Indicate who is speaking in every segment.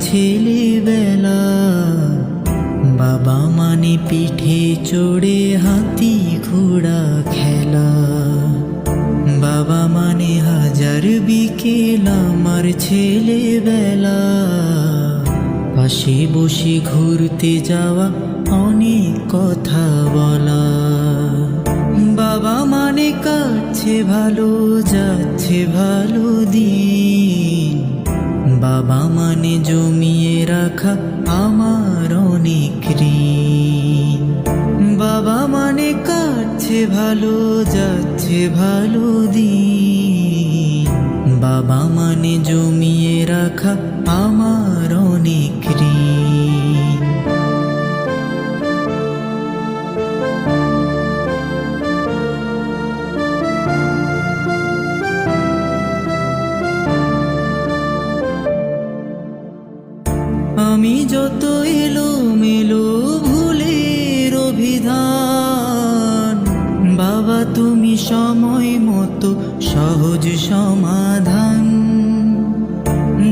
Speaker 1: ছেলেবেলা। বাবা মানে পিঠে চড়ে হাতি ঘোড়া খেলা। বাবা মানে হাজার বিকেল আমার ছেলেবেলা। পাশে বসে ঘুরতে যাওয়া, অনেক কথা বলা। বাবা মানে কাটছে ভালো, যাচ্ছে ভালো দিন। বাবা মানে জমিয়ে রাখা আমার অনেক ঋণ। বাবা মানে কাটছে ভালো, যাচ্ছে ভালো দিন। বাবা মানে জমিয়ে রাখা আমার অনেক ঋণ। আমি যত এলোমেলো ভুলের অভিধান, বাবা তুমি সময় মতো সহজ সমাধান।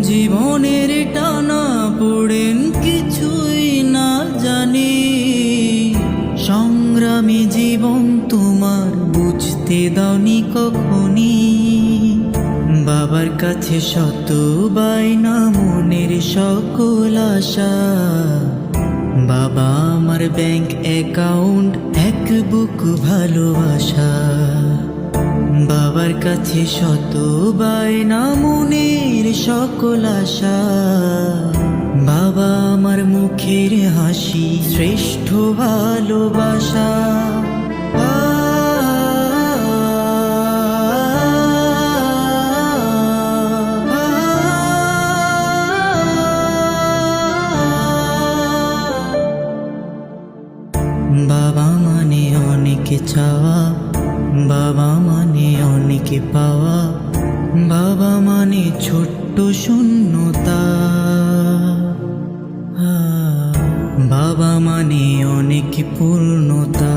Speaker 1: জীবনের টানা পড়েন কিছুই না জানি, সংগ্রামী জীবন তোমার বুঝতে দাওনি কখনই। বাবার কাছে শত বায়না, মনের সকল আশা। বাবা আমার ব্যাংক অ্যাকাউন্ট, এক বুক ভালোবাসা। বাবার কাছে শত বায়না, মনের সকল আশা। বাবা আমার মুখের হাসি, শ্রেষ্ঠ ভালোবাসা। বাবা মানে অনেক চাওয়া, বাবা মানে অনেক পাওয়া। বাবা মানে ছোট্ট শূন্যতা। বাবা মানে অনেক পূর্ণতা।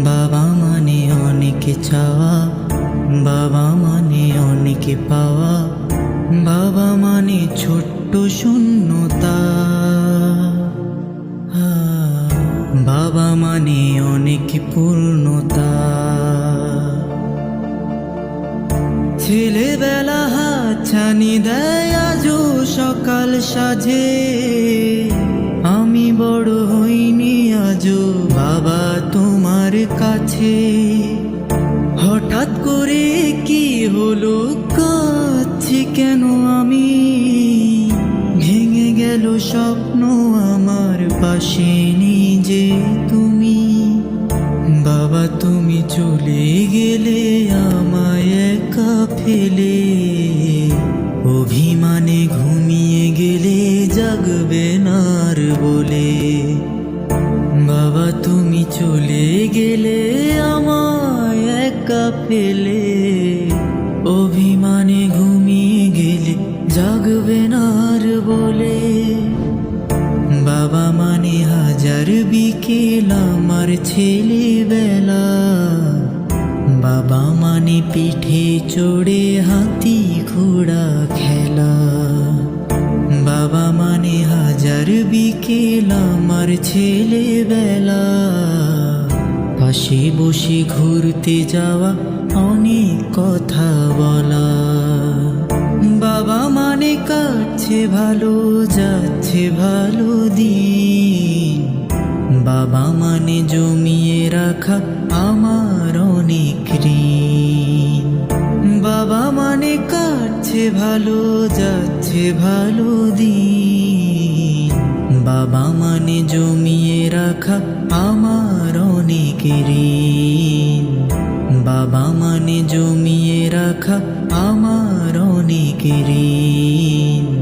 Speaker 1: বাবা মানে অনেক চাওয়া, বাবা মানে অনেক পাওয়া। বাবা মানে ছোট্ট শূন্যতা। বাবা মানে অনেক পূর্ণতা। ছেলেবেলা হাতছানি দেয় আজও সকাল সাজে। আমি বড় হইনি আজও বাবা তোমার কাছে। হঠাৎ করে কি হলো, কাঁদছি কেন আমি? ভেঙে গেল স্বপ্ন আমার, পাশে নিজে তুমি। বাবা তুমি চলে গেলে আমায় একা ফেলে। অভিমানে ঘুমিয়ে গেলে জাগবে না আর বলে। বাবা তুমি চলে গেলে আমায় একা ফেলে। অভিমানে ঘুমিয়ে গেলে জাগবে না আর বলে। বাবা মানে হাজার বিকেল আমার ছেলেবেলা। বাবা মানে পিঠে চড়ে হাতি ঘোড়া খেলা। বাবা মানে হাজার বিকেল আমার ছেলেবেলা। পাশে বসে ঘুরতে যাওয়া, অনেক কথা বলা। বাবা মানে কাটছে ভালো, যাচ্ছে ভালো দিন। বাবা মানে জমিয়ে রাখা আমার অনেক ঋণ। বাবা মানে কাটছে ভালো, যাচ্ছে ভালো দিন। বাবা মানে জমিয়ে রাখা আমার অনেক ঋণ। বাবা মানে জমিয়ে রাখা আমার অনেক ঋণ।